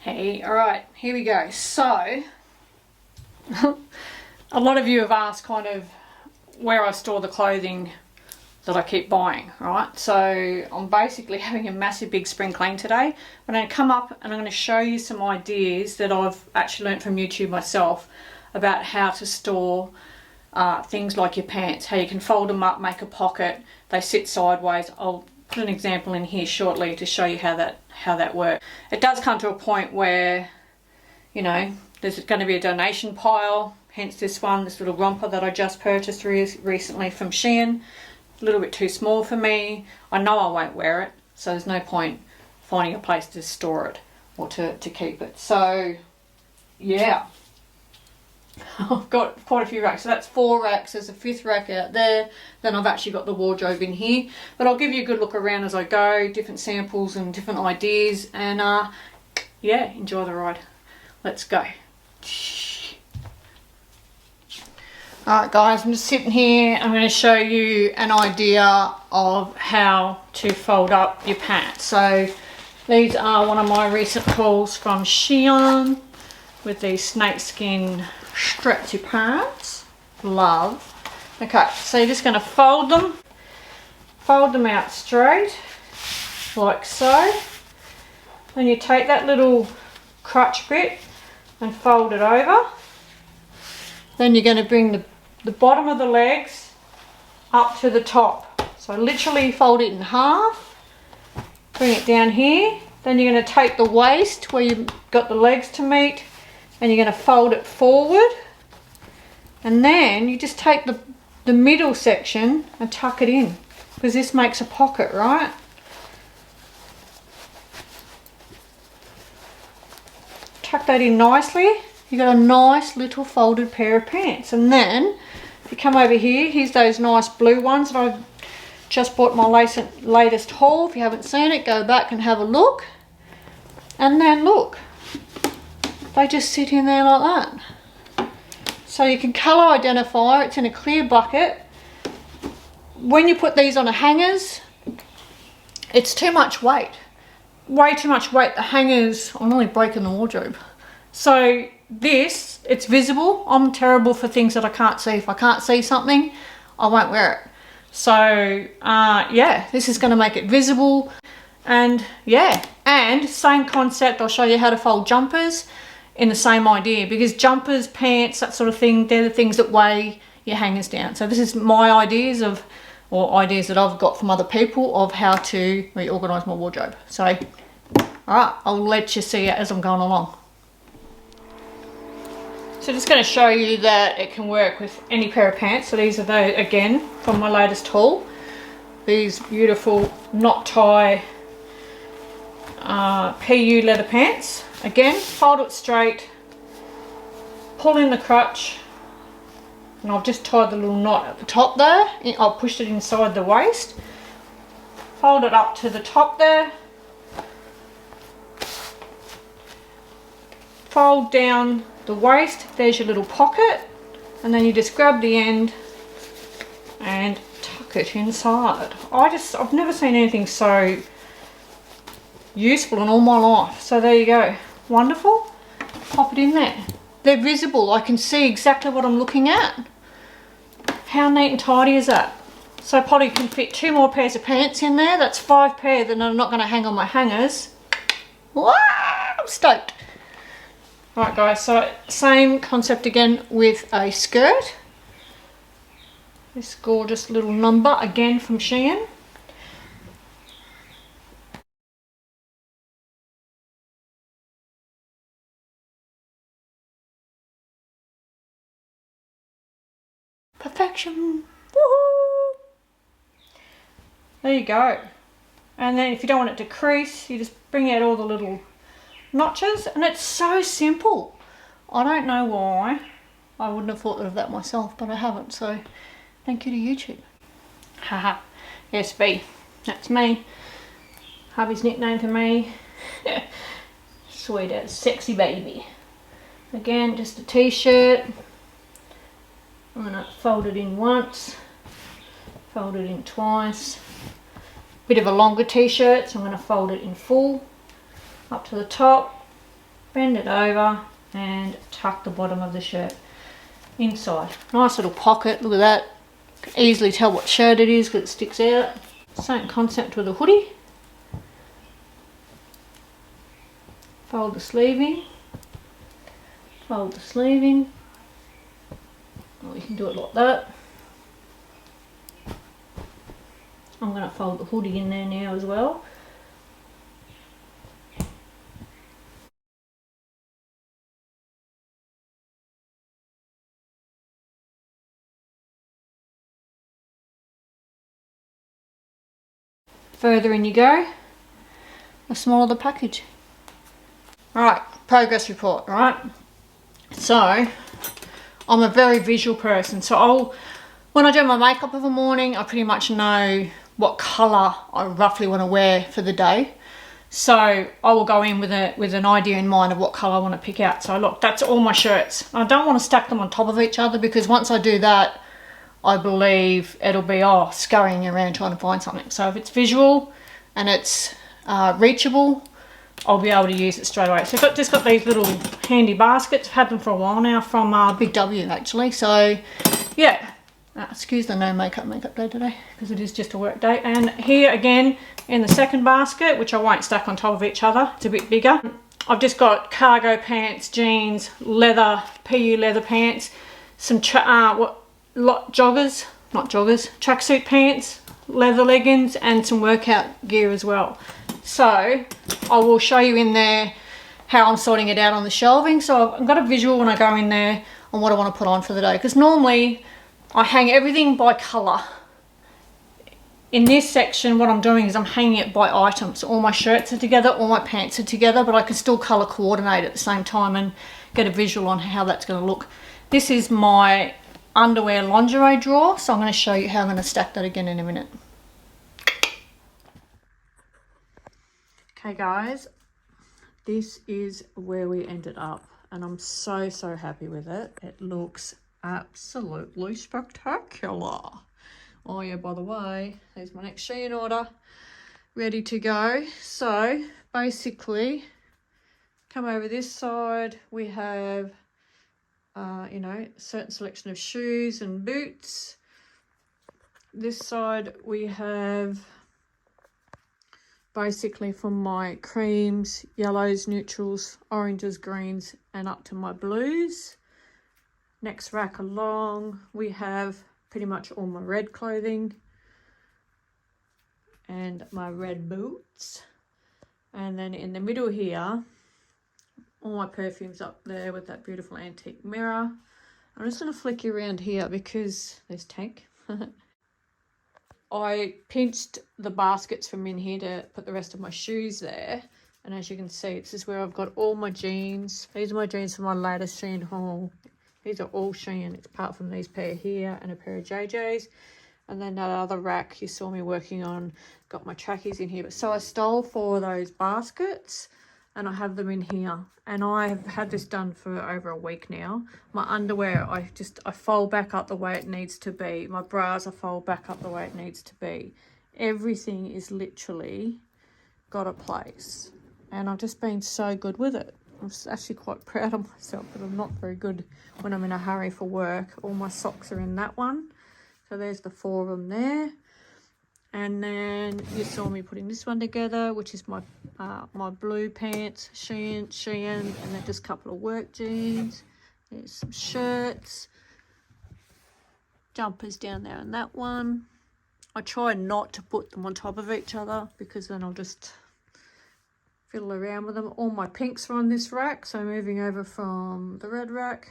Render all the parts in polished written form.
Hey, alright, here we go. So, a lot of you have asked kind of where I store the clothing that I keep buying, right? So I'm basically having a massive big spring clean today. I'm going to come up and I'm going to show you some ideas that I've actually learned from YouTube myself about how to store things like your pants, how you can fold them up, make a pocket, they sit sideways. I'll put an example in here shortly to show you how that works. It does come to a point where, you know, there's going to be a donation pile, hence this little romper that I just purchased recently from SHEIN. A little bit too small for me. I know I won't wear it, so there's no point finding a place to store it or to keep it. So yeah, I've got quite a few racks. So that's 4 racks. There's a 5th rack out there. Then I've actually got the wardrobe in here. But I'll give you a good look around as I go, different samples and different ideas. And yeah, enjoy the ride. Let's go. Alright guys, I'm just sitting here. I'm going to show you an idea of how to fold up your pants. So these are one of my recent hauls from SHEIN with these snakeskin stretchy pants. Love. Okay, so you're just going to fold them out straight like so. Then you take that little crutch bit and fold it over. Then you're going to bring the bottom of the legs up to the top. So literally fold it in half, bring it down here. Then you're going to take the waist where you've got the legs to meet and you're going to fold it forward. And then you just take the middle section and tuck it in, because this makes a pocket, right? Tuck that in nicely. You've got a nice little folded pair of pants. And then if you come over here, here's those nice blue ones that I've just bought my latest haul. If you haven't seen it, go back and have a look. And then look, they just sit in there like that. So you can colour identify. It's in a clear bucket. When you put these on a hangers, it's too much weight. Way too much weight. The hangers, I'm nearly breaking the wardrobe. So this, it's visible. I'm terrible for things that I can't see. If I can't see something, I won't wear it. So yeah, this is going to make it visible. And yeah, and same concept, I'll show you how to fold jumpers in the same idea, because jumpers, pants, that sort of thing, they're the things that weigh your hangers down. So this is my ideas ideas that I've got from other people of how to reorganise my wardrobe. So all right, I'll let you see it as I'm going along. So just going to show you that it can work with any pair of pants. So these are those, again, from my latest haul. These beautiful knot tie PU leather pants. Again, fold it straight, pull in the crutch, and I've just tied the little knot at the top there. I've pushed it inside the waist. Fold it up to the top there. Fold down the waist, there's your little pocket, and then you just grab the end and tuck it inside. I've never seen anything so useful in all my life. So there you go, wonderful. Pop it in there. They're visible, I can see exactly what I'm looking at. How neat and tidy is that? So I probably can fit 2 more pairs of pants in there. That's 5 pairs that I'm not going to hang on my hangers. Wow, I'm stoked. Right guys, so same concept again with a skirt. This gorgeous little number again from SHEIN. Perfection. Woohoo! There you go. And then if you don't want it to crease, you just bring out all the little notches, and it's so simple. I don't know why I wouldn't have thought of that myself, but I haven't, so thank you to YouTube. Haha. SB, that's me. Hubby's nickname for me. Sweet as sexy baby. Again, just a t-shirt. I'm going to fold it in once, fold it in twice. Bit of a longer t-shirt, so I'm going to fold it in full up to the top. bend it over and tuck the bottom of the shirt inside. Nice little pocket, look at that. You can easily tell what shirt it is because it sticks out. Same concept with a hoodie. Fold the sleeving, fold the sleeving, or you can do it like that. I'm going to fold the hoodie in there now as well. Further in you go, the smaller the package. Alright, progress report, right? So, I'm a very visual person, so when I do my makeup of a morning, I pretty much know what colour I roughly want to wear for the day. So I will go in with an idea in mind of what colour I want to pick out. So look, that's all my shirts. I don't want to stack them on top of each other because once I do that, I believe it'll be scurrying around trying to find something. So if it's visual and it's reachable, I'll be able to use it straight away. So I've just got these little handy baskets. I've had them for a while now from Big W actually. So yeah, excuse the no makeup day today because it is just a work day. And here again in the second basket, which I won't stack on top of each other, it's a bit bigger. I've just got cargo pants, jeans, leather, PU leather pants, some tracksuit pants, leather leggings, and some workout gear as well. So I will show you in there how I'm sorting it out on the shelving. So I've got a visual when I go in there on what I want to put on for the day, because normally I hang everything by colour. In this section, what I'm doing is I'm hanging it by items. So all my shirts are together, all my pants are together, but I can still colour coordinate at the same time and get a visual on how that's going to look. This is my underwear lingerie drawer, so I'm going to show you how I'm going to stack that again in a minute. Okay guys, this is where we ended up and I'm so happy with it. It looks absolutely spectacular. Oh yeah, by the way, there's my next SHEIN order ready to go. So basically, come over this side, we have you know, a certain selection of shoes and boots. This side we have basically from my creams, yellows, neutrals, oranges, greens, and up to my blues. Next rack along, we have pretty much all my red clothing and my red boots. And then in the middle here, all my perfumes up there with that beautiful antique mirror. I'm just going to flick you around here because there's Tank. I pinched the baskets from in here to put the rest of my shoes there. And as you can see, this is where I've got all my jeans. These are my jeans from my latest SHEIN haul. These are all SHEIN, apart from these pair here and a pair of JJ's. And then that other rack you saw me working on, got my trackies in here. So I stole 4 of those baskets and I have them in here. And I have had this done for over a week now. My underwear, I fold back up the way it needs to be. My bras, I fold back up the way it needs to be. Everything is literally got a place. And I've just been so good with it. I'm actually quite proud of myself, but I'm not very good when I'm in a hurry for work. All my socks are in that one. So there's the 4 of them there. And then you saw me putting this one together, which is my my blue pants, SHEIN, and then just a couple of work jeans. There's some shirts, jumpers down there in that one. I try not to put them on top of each other because then I'll just fiddle around with them. All my pinks are on this rack, so moving over from the red rack.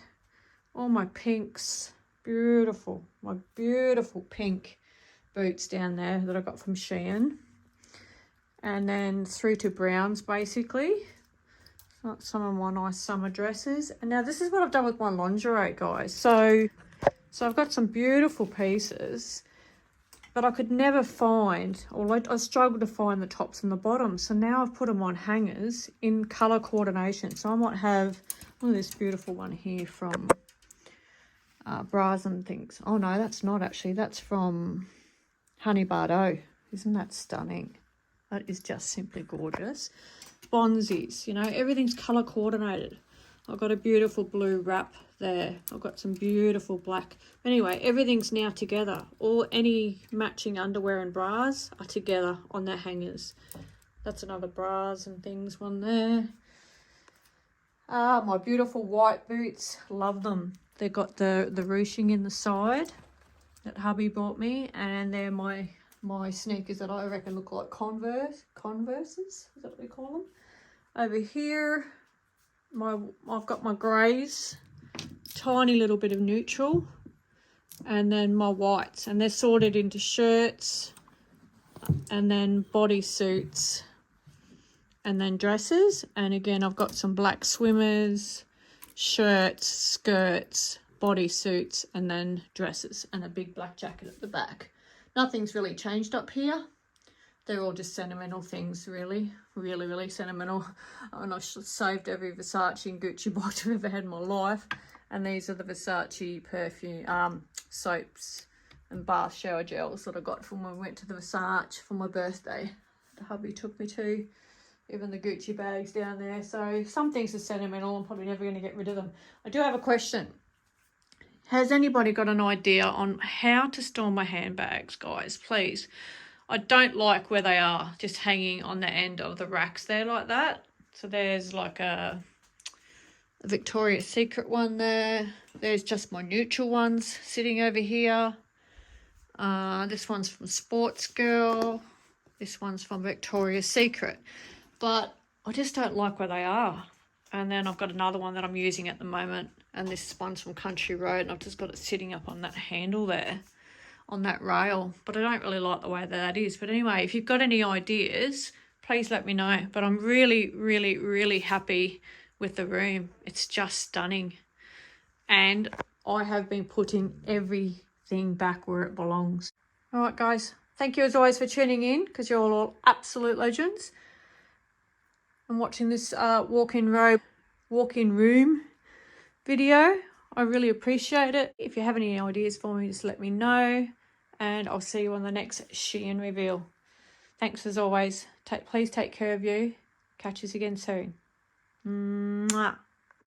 All my pinks, beautiful, my beautiful pink boots down there that I got from SHEIN. And then through to browns basically. Some of my nice summer dresses. And now this is what I've done with my lingerie, guys. So I've got some beautiful pieces, but I could never find, or I struggled to find the tops and the bottoms. So now I've put them on hangers in colour coordination. So I might have, look at this beautiful one here from Bras and Things. Oh no, that's not actually. That's from Honey Bardot. Isn't that stunning? That is just simply gorgeous. sponsies, you know, everything's colour coordinated. I've got a beautiful blue wrap there. I've got some beautiful black. Anyway, everything's now together. Any matching underwear and bras are together on their hangers. That's another bras and things one there. My beautiful white boots, love them. They've got the ruching in the side that hubby bought me, and they're my sneakers that I reckon look like Converses. Is that what we call them? Over here, I've got my greys, tiny little bit of neutral, and then my whites, and they're sorted into shirts, and then bodysuits, and then dresses. And again, I've got some black swimmers, shirts, skirts, bodysuits, and then dresses, and a big black jacket at the back. Nothing's really changed up here. They're all just sentimental things, really, really sentimental. And I've saved every Versace and Gucci box I've ever had in my life. And these are the Versace perfume, soaps and bath shower gels that I got from when we went to the Versace for my birthday. The hubby took me to. Even the Gucci bags down there. So some things are sentimental. I'm probably never going to get rid of them. I do have a question. Has anybody got an idea on how to store my handbags, guys? Please. I don't like where they are, just hanging on the end of the racks there like that. So there's like a Victoria's Secret one there. There's just my neutral ones sitting over here. This one's from Sports Girl. This one's from Victoria's Secret. But I just don't like where they are. And then I've got another one that I'm using at the moment. And this one's from Country Road. And I've just got it sitting up on that handle there, on that rail. But I don't really like the way that is. But anyway, if you've got any ideas, please let me know. But I'm really happy with the room. It's just stunning. And I have been putting everything back where it belongs. All right, guys. Thank you as always for tuning in, because you're all absolute legends. And watching this walk-in room video. I really appreciate it. If you have any ideas for me, just let me know. And I'll see you on the next SHEIN reveal. Thanks as always. Please take care of you. Catch us again soon. Mwah.